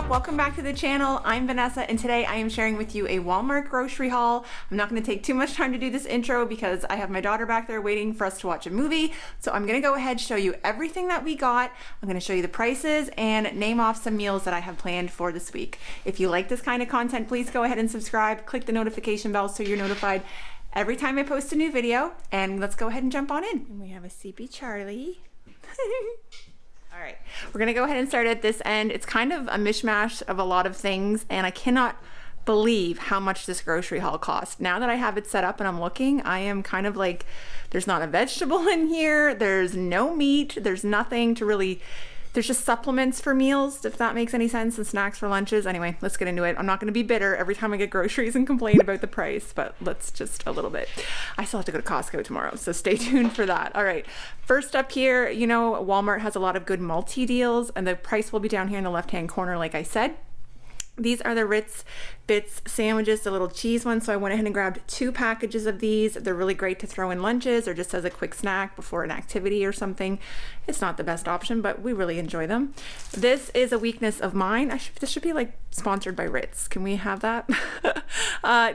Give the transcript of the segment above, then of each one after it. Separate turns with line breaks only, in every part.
up? Welcome back to the channel. I'm Vanessa and today I am sharing with you a Walmart grocery haul. I'm not going to take too much time to do this intro because I have my daughter back there waiting for us to watch a movie. So I'm going to go ahead and show you everything that we got. I'm going to show you the prices and name off some meals that I have planned for this week. If you like this kind of content, please go ahead and subscribe. Click the notification bell so you're notified every time I post a new video. And let's go ahead and jump on in. And we have a CP Charlie. All right, we're gonna go ahead and start at this end. It's kind of a mishmash of a lot of things, and I cannot believe how much this grocery haul cost. Now that I have it set up and I'm looking, I am kind of like, there's not a vegetable in here, there's no meat, there's nothing to really, there's just supplements for meals, if that makes any sense, and snacks for lunches. Anyway, let's get into it. I'm not gonna be bitter every time I get groceries and complain about the price, but let's just a little bit. I still have to go to Costco tomorrow, so stay tuned for that. All right, first up here, you know, Walmart has a lot of good multi-deals, and the price will be down here in the left-hand corner, like I said. These are the Ritz Bits sandwiches, the little cheese ones. So I went ahead and grabbed 2 packages of these. They're really great to throw in lunches or just as a quick snack before an activity or something. It's not the best option, but we really enjoy them. This is a weakness of mine. This should be like sponsored by Ritz. Can we have that?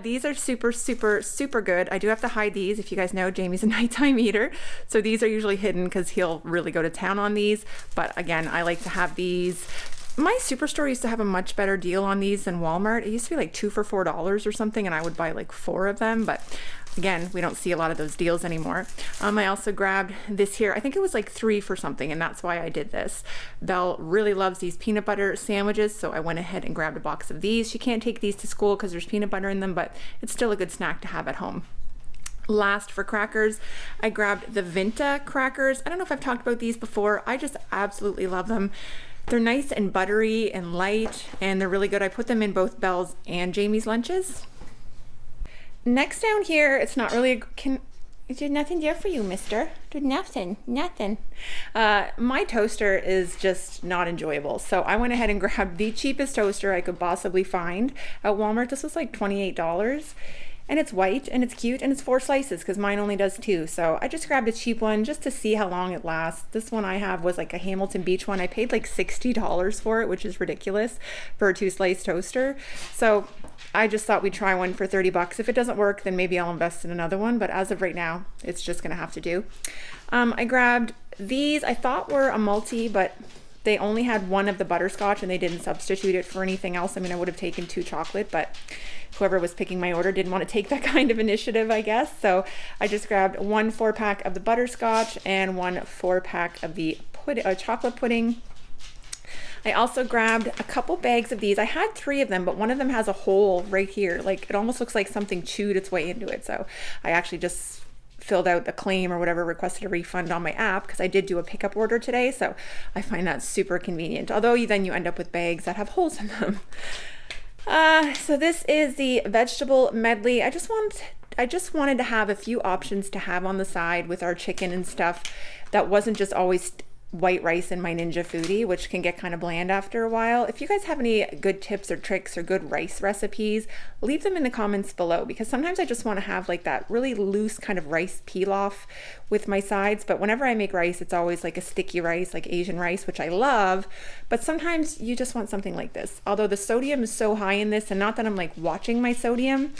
These are super, super, super good. I do have to hide these. If you guys know, Jamie's a nighttime eater. So these are usually hidden because he'll really go to town on these. But again, I like to have these. My Superstore used to have a much better deal on these than Walmart. It used to be like 2 for $4 or something, and I would buy like 4 of them, but again, we don't see a lot of those deals anymore. I also grabbed this here. I think it was like 3 for something, and that's why I did this. Belle really loves these peanut butter sandwiches, so I went ahead and grabbed a box of these. She can't take these to school because there's peanut butter in them, but it's still a good snack to have at home. Last, for crackers, I grabbed the Vinta crackers. I don't know if I've talked about these before. I just absolutely love them. They're nice and buttery and light, and they're really good. I put them in both Belle's and Jamie's lunches. Next down here, it's not really there's nothing there for you, mister. There's nothing. My toaster is just not enjoyable. So I went ahead and grabbed the cheapest toaster I could possibly find at Walmart. This was like $28. And it's white and it's cute and it's 4 slices because mine only does 2. So I just grabbed a cheap one just to see how long it lasts. This one I have was like a Hamilton Beach one. I paid like $60 for it, which is ridiculous for a 2-slice toaster. So I just thought we'd try one for 30 bucks. If it doesn't work, then maybe I'll invest in another one. But as of right now, it's just gonna have to do. I grabbed these, I thought were a multi, but they only had 1 of the butterscotch and they didn't substitute it for anything else. I mean, I would have taken 2 chocolate, but whoever was picking my order didn't want to take that kind of initiative, I guess. So I just grabbed 1 4-pack of the butterscotch and 1 4-pack of the chocolate pudding. I also grabbed a couple bags of these. I had 3 of them, but one of them has a hole right here. Like, it almost looks like something chewed its way into it. So I actually just filled out the claim or whatever, requested a refund on my app because I did do a pickup order today. So I find that super convenient. Although then you end up with bags that have holes in them. So this is the vegetable medley. I just wanted to have a few options to have on the side with our chicken and stuff that wasn't just always white rice in my Ninja Foodie, which can get kind of bland after a while. If you guys have any good tips or tricks or good rice recipes, leave them in the comments below, because sometimes I just want to have like that really loose kind of rice pilaf with my sides. But whenever I make rice, it's always like a sticky rice, like Asian rice, which I love. But sometimes you just want something like this. Although the sodium is so high in this, and not that I'm like watching my sodium,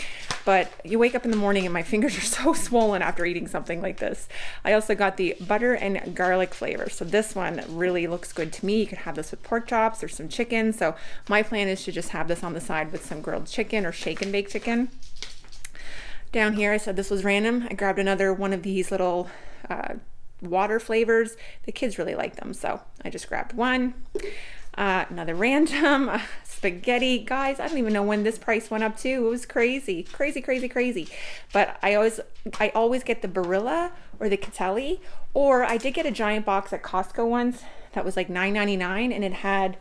but you wake up in the morning and my fingers are so swollen after eating something like this. I also got the butter and garlic flavor. So this one really looks good to me. You could have this with pork chops or some chicken. So my plan is to just have this on the side with some grilled chicken or shake and bake chicken. Down here, I said this was random. I grabbed another one of these little water flavors. The kids really like them, so I just grabbed one. Another random spaghetti. Guys, I don't even know when this price went up to. It was crazy. But I always get the Barilla or the Catelli, or I did get a giant box at Costco once that was like $9.99, and it had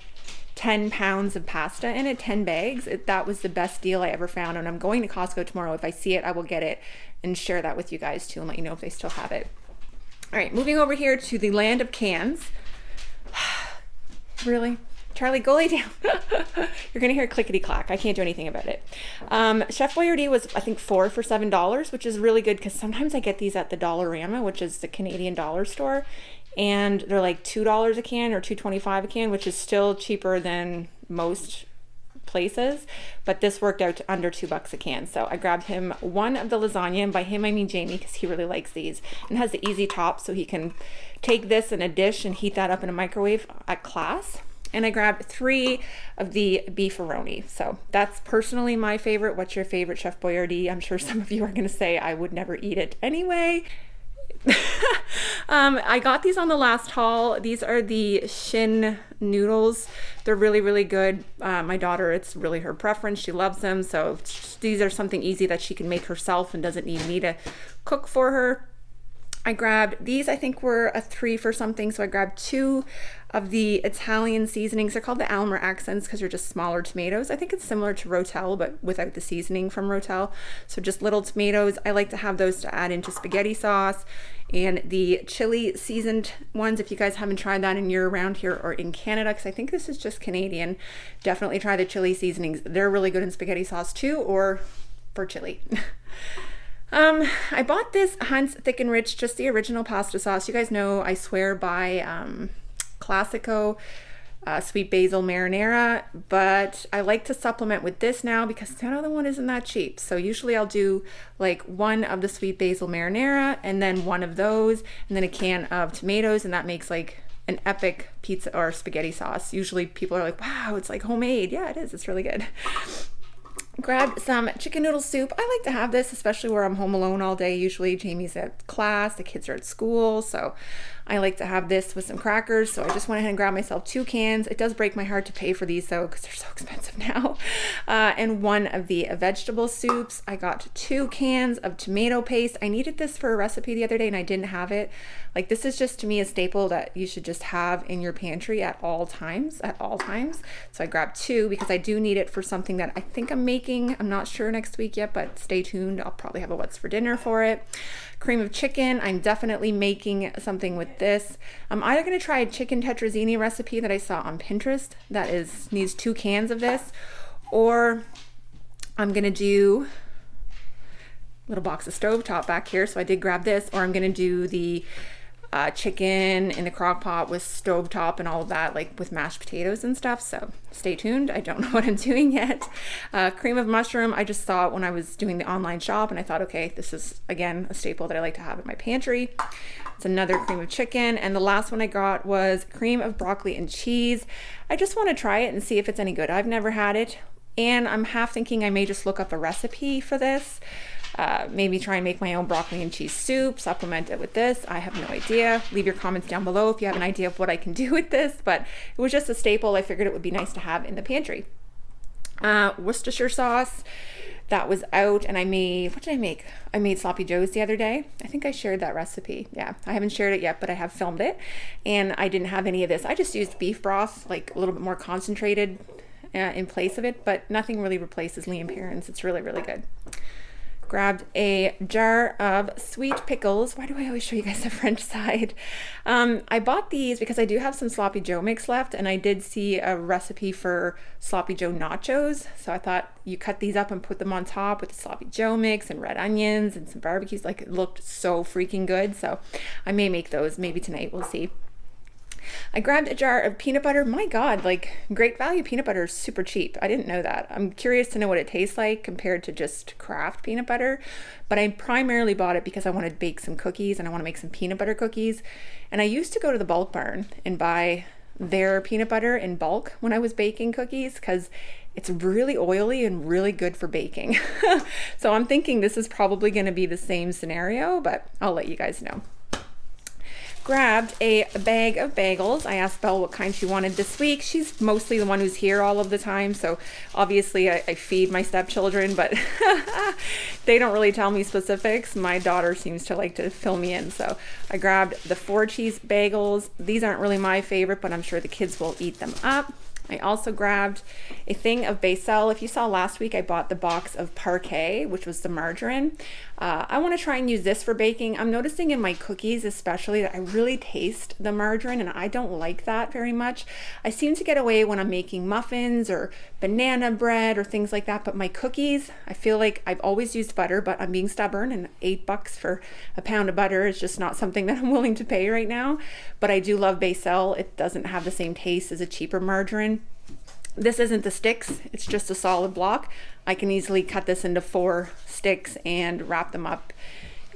10 pounds of pasta in it, 10 bags. That was the best deal I ever found, and I'm going to Costco tomorrow. If I see it, I will get it and share that with you guys too and let you know if they still have it. All right, moving over here to the land of cans. Really? Charlie, go lay down. You're gonna hear clickety clack. I can't do anything about it. Chef Boyardee was, I think, 4 for $7, which is really good because sometimes I get these at the Dollarama, which is the Canadian dollar store, and they're like $2 a can or $2.25 a can, which is still cheaper than most places, but this worked out to under $2 a can. So I grabbed him one of the lasagna, and by him I mean Jamie, because he really likes these, and has the easy top, so he can take this in a dish and heat that up in a microwave at class. And I grabbed 3 of the beefaroni. So that's personally my favorite. What's your favorite, Chef Boyardee? I'm sure some of you are going to say I would never eat it anyway. I got these on the last haul. These are the shin noodles. They're really, really good. My daughter, it's really her preference. She loves them. So these are something easy that she can make herself and doesn't need me to cook for her. I grabbed these, I think were a 3 for something. So I grabbed 2 of the Italian seasonings. They're called the Almer accents because they're just smaller tomatoes. I think it's similar to Rotel, but without the seasoning from Rotel. So just little tomatoes. I like to have those to add into spaghetti sauce. And the chili seasoned ones, if you guys haven't tried that and you're around here or in Canada, because I think this is just Canadian, definitely try the chili seasonings. They're really good in spaghetti sauce too, or for chili. I bought this Hunt's Thick and Rich, just the original pasta sauce. You guys know I swear by Classico sweet basil marinara, but I like to supplement with this now because that other one isn't that cheap. So usually I'll do like 1 of the sweet basil marinara and then 1 of those and then a can of tomatoes, and that makes like an epic pizza or spaghetti sauce. Usually people are like, wow, it's like homemade. Yeah, it is. It's really good. Grabbed some chicken noodle soup. I like to have this, especially where I'm home alone all day. Usually Jamie's at class, the kids are at school, so I like to have this with some crackers. So I just went ahead and grabbed myself 2 cans. It does break my heart to pay for these though, because they're so expensive now. And 1 of the vegetable soups. I got 2 cans of tomato paste. I needed this for a recipe the other day and I didn't have it. Like, this is just to me a staple that you should just have in your pantry at all times, So I grabbed 2 because I do need it for something that I think I'm making. I'm not sure next week yet, but stay tuned. I'll probably have a what's for dinner for it. Cream of chicken. I'm definitely making something with this. I'm either going to try a chicken tetrazzini recipe that I saw on Pinterest that needs 2 cans of this, or I'm going to do a little box of stovetop back here. So I did grab this, or I'm going to do the chicken in the crock pot with stovetop and all of that, like with mashed potatoes and stuff. So stay tuned. I don't know what I'm doing yet. Cream of mushroom. I just saw it when I was doing the online shop and I thought, okay, this is again a staple that I like to have in my pantry. It's another cream of chicken. And the last one I got was cream of broccoli and cheese. I just want to try it and see if it's any good. I've never had it. And I'm half thinking I may just look up a recipe for this. Maybe try and make my own broccoli and cheese soup, supplement it with this. I have no idea. Leave your comments down below if you have an idea of what I can do with this, but it was just a staple. I figured it would be nice to have in the pantry. Worcestershire sauce, that was out, and what did I make? I made sloppy joes the other day. I think I shared that recipe. Yeah, I haven't shared it yet, but I have filmed it, and I didn't have any of this. I just used beef broth, like a little bit more concentrated in place of it, but nothing really replaces Liam Perrins. It's really, really good. Grabbed a jar of sweet pickles. Why do I always show you guys the French side? I bought these because I do have some sloppy joe mix left, and I did see a recipe for sloppy joe nachos. So I thought you cut these up and put them on top with the sloppy joe mix and red onions and some barbecues. Like, it looked so freaking good. So I may make those maybe tonight. We'll see. I grabbed a jar of peanut butter. My God, like, Great Value peanut butter is super cheap. I didn't know that. I'm curious to know what it tastes like compared to just Kraft peanut butter, but I primarily bought it because I want to bake some cookies and I want to make some peanut butter cookies. And I used to go to the Bulk Barn and buy their peanut butter in bulk when I was baking cookies because it's really oily and really good for baking. So I'm thinking this is probably going to be the same scenario, but I'll let you guys know. Grabbed a bag of bagels. I asked Belle what kind she wanted this week. She's mostly the one who's here all of the time, so obviously I feed my stepchildren, but they don't really tell me specifics. My daughter seems to like to fill me in, so I grabbed the 4 cheese bagels. These aren't really my favorite, but I'm sure the kids will eat them up. I also grabbed a thing of Basil. If you saw last week, I bought the box of Parquet, which was the margarine. I want to try and use this for baking. I'm noticing in my cookies especially that I really taste the margarine, and I don't like that very much. I seem to get away when I'm making muffins or banana bread or things like that, but my cookies, I feel like I've always used butter, but I'm being stubborn, and $8 for a pound of butter is just not something that I'm willing to pay right now. But I do love Basil. It doesn't have the same taste as a cheaper margarine. This isn't the sticks, it's just a solid block. I can easily cut this into 4 sticks and wrap them up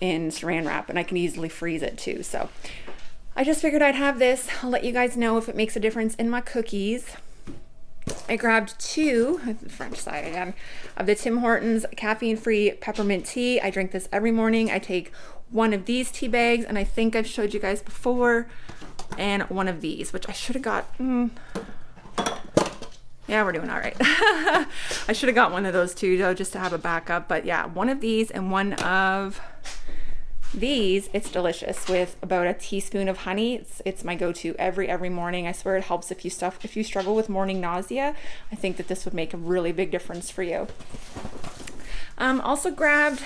in saran wrap, and I can easily freeze it too. So I just figured I'd have this. I'll let you guys know if it makes a difference in my cookies. I grabbed 2, the French side again, of the Tim Hortons caffeine-free peppermint tea. I drink this every morning. I take 1 of these tea bags, and I think I've showed you guys before, and 1 of these, which I should have got. Yeah, we're doing all right. I should have got 1 of those too, though, just to have a backup. But yeah, 1 of these and 1 of these. It's delicious with about a teaspoon of honey. It's my go-to every morning. I swear it helps if you struggle with morning nausea. I think that this would make a really big difference for you. Also grabbed,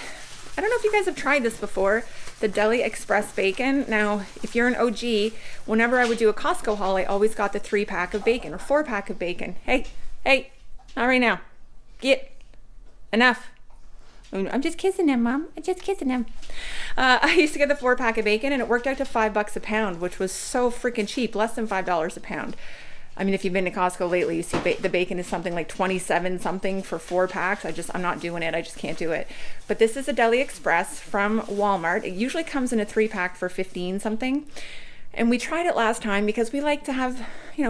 I don't know if you guys have tried this before, the Deli Express bacon. Now, if you're an OG, whenever I would do a Costco haul, I always got the 3-pack of bacon or 4-pack of bacon. Hey, not right now. Get enough. I'm just kissing him, Mom. I'm just kissing him. I used to get the 4-pack of bacon, and it worked out to $5 a pound, which was so freaking cheap, less than $5 a pound. I mean, if you've been to Costco lately, you see the bacon is something like 27 something for 4 packs. I'm not doing it. I just can't do it. But this is a Deli Express from Walmart. It usually comes in a 3-pack for 15 something. And we tried it last time because we like to have,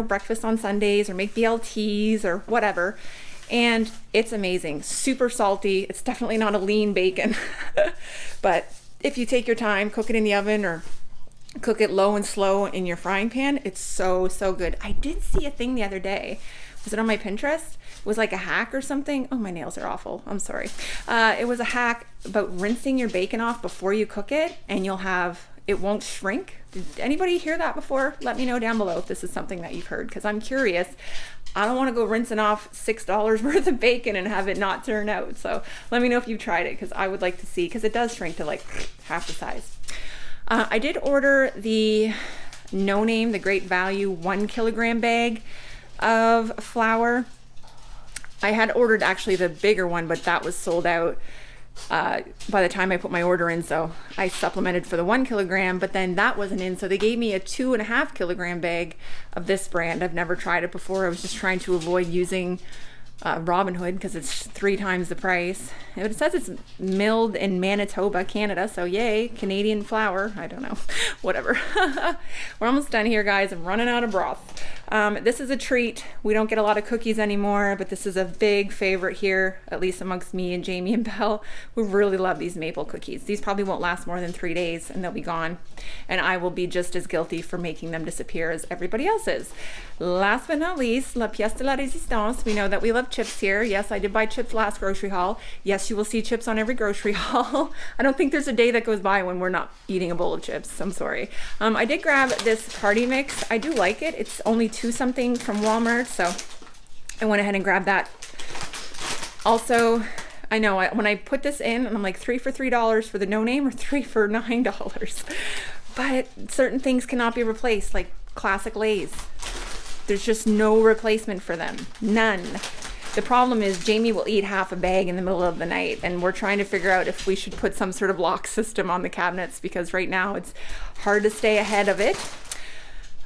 breakfast on Sundays or make BLTs or whatever. And it's amazing. Super salty. It's definitely not a lean bacon. But if you take your time, cook it in the oven or cook it low and slow in your frying pan, it's so good. I did see a thing the other day. Was it on my Pinterest? It was like a hack or something. Oh, my nails are awful. I'm sorry. It was a hack about rinsing your bacon off before you cook it, and it won't shrink. Did anybody hear that before? Let me know down below if this is something that you've heard, because I'm curious. I don't want to go rinsing off $6 worth of bacon and have it not turn out. So let me know if you've tried it, because I would like to see, because it does shrink to like half the size. I did order the No Name, the Great Value 1 kilogram bag of flour. I had ordered actually the bigger one, but that was sold out by the time I put my order in, so I supplemented for the 1 kilogram, but then that wasn't in, so they gave me a 2.5 kilogram bag of this brand. I've never tried it before. I was just trying to avoid using Robinhood because it's 3 times the price. It says it's milled in Manitoba, Canada, so yay, Canadian flour. I don't know, whatever. We're almost done here, guys. I'm running out of broth. This is a treat. We don't get a lot of cookies anymore, but this is a big favorite here, at least amongst me and Jamie and Belle. We really love these maple cookies. These probably won't last more than 3 days and they'll be gone. And I will be just as guilty for making them disappear as everybody else is. Last but not least, la pièce de la résistance. We know that we love chips here. Yes, I did buy chips last grocery haul. Yes, you will see chips on every grocery haul. I don't think there's a day that goes by when we're not eating a bowl of chips. I'm sorry. I did grab this party mix. I do like it. It's only 2 something from Walmart, so I went ahead and grabbed that. Also, I know when I put this in, I'm like 3 for $3 for the No Name or 3 for $9. But certain things cannot be replaced, like classic Lay's. There's just no replacement for them. None. The problem is Jamie will eat half a bag in the middle of the night, and we're trying to figure out if we should put some sort of lock system on the cabinets, because right now it's hard to stay ahead of it.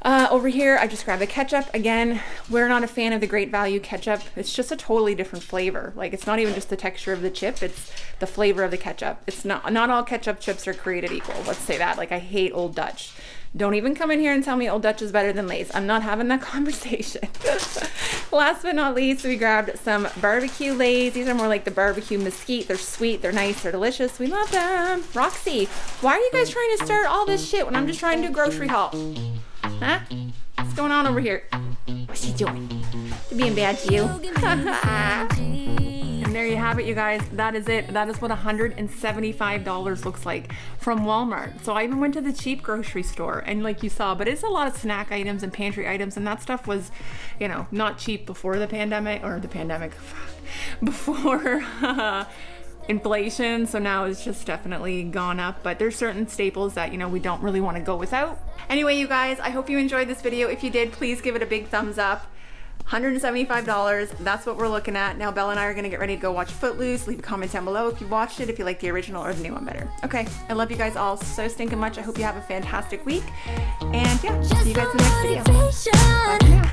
Over here, I just grabbed the ketchup. Again, we're not a fan of the Great Value ketchup. It's just a totally different flavor. Like, it's not even just the texture of the chip, it's the flavor of the ketchup. It's not all ketchup chips are created equal. Let's say that. Like, I hate Old Dutch. Don't even come in here and tell me Old Dutch is better than Lay's. I'm not having that conversation. Last but not least, we grabbed some barbecue Lay's. These are more like the barbecue mesquite. They're sweet, they're nice, they're delicious. We love them. Roxy, why are you guys trying to start all this shit when I'm just trying to do grocery haul? Huh? What's going on over here? What's she doing? They're being bad to you. And there you have it, you guys. That is it. That is what $175 looks like from Walmart. So I even went to the cheap grocery store, and like you saw, but it's a lot of snack items and pantry items, and that stuff was, not cheap before the pandemic, before inflation. So now it's just definitely gone up, but there's certain staples that we don't really want to go without. Anyway, you guys, I hope you enjoyed this video. If you did, please give it a big thumbs up. $175, that's what we're looking at. Now Belle and I are gonna get ready to go watch Footloose. Leave a comment down below if you watched it, if you like the original or the new one better. Okay, I love you guys all so stinking much. I hope you have a fantastic week, and yeah, see you guys in the next video. Bye for now.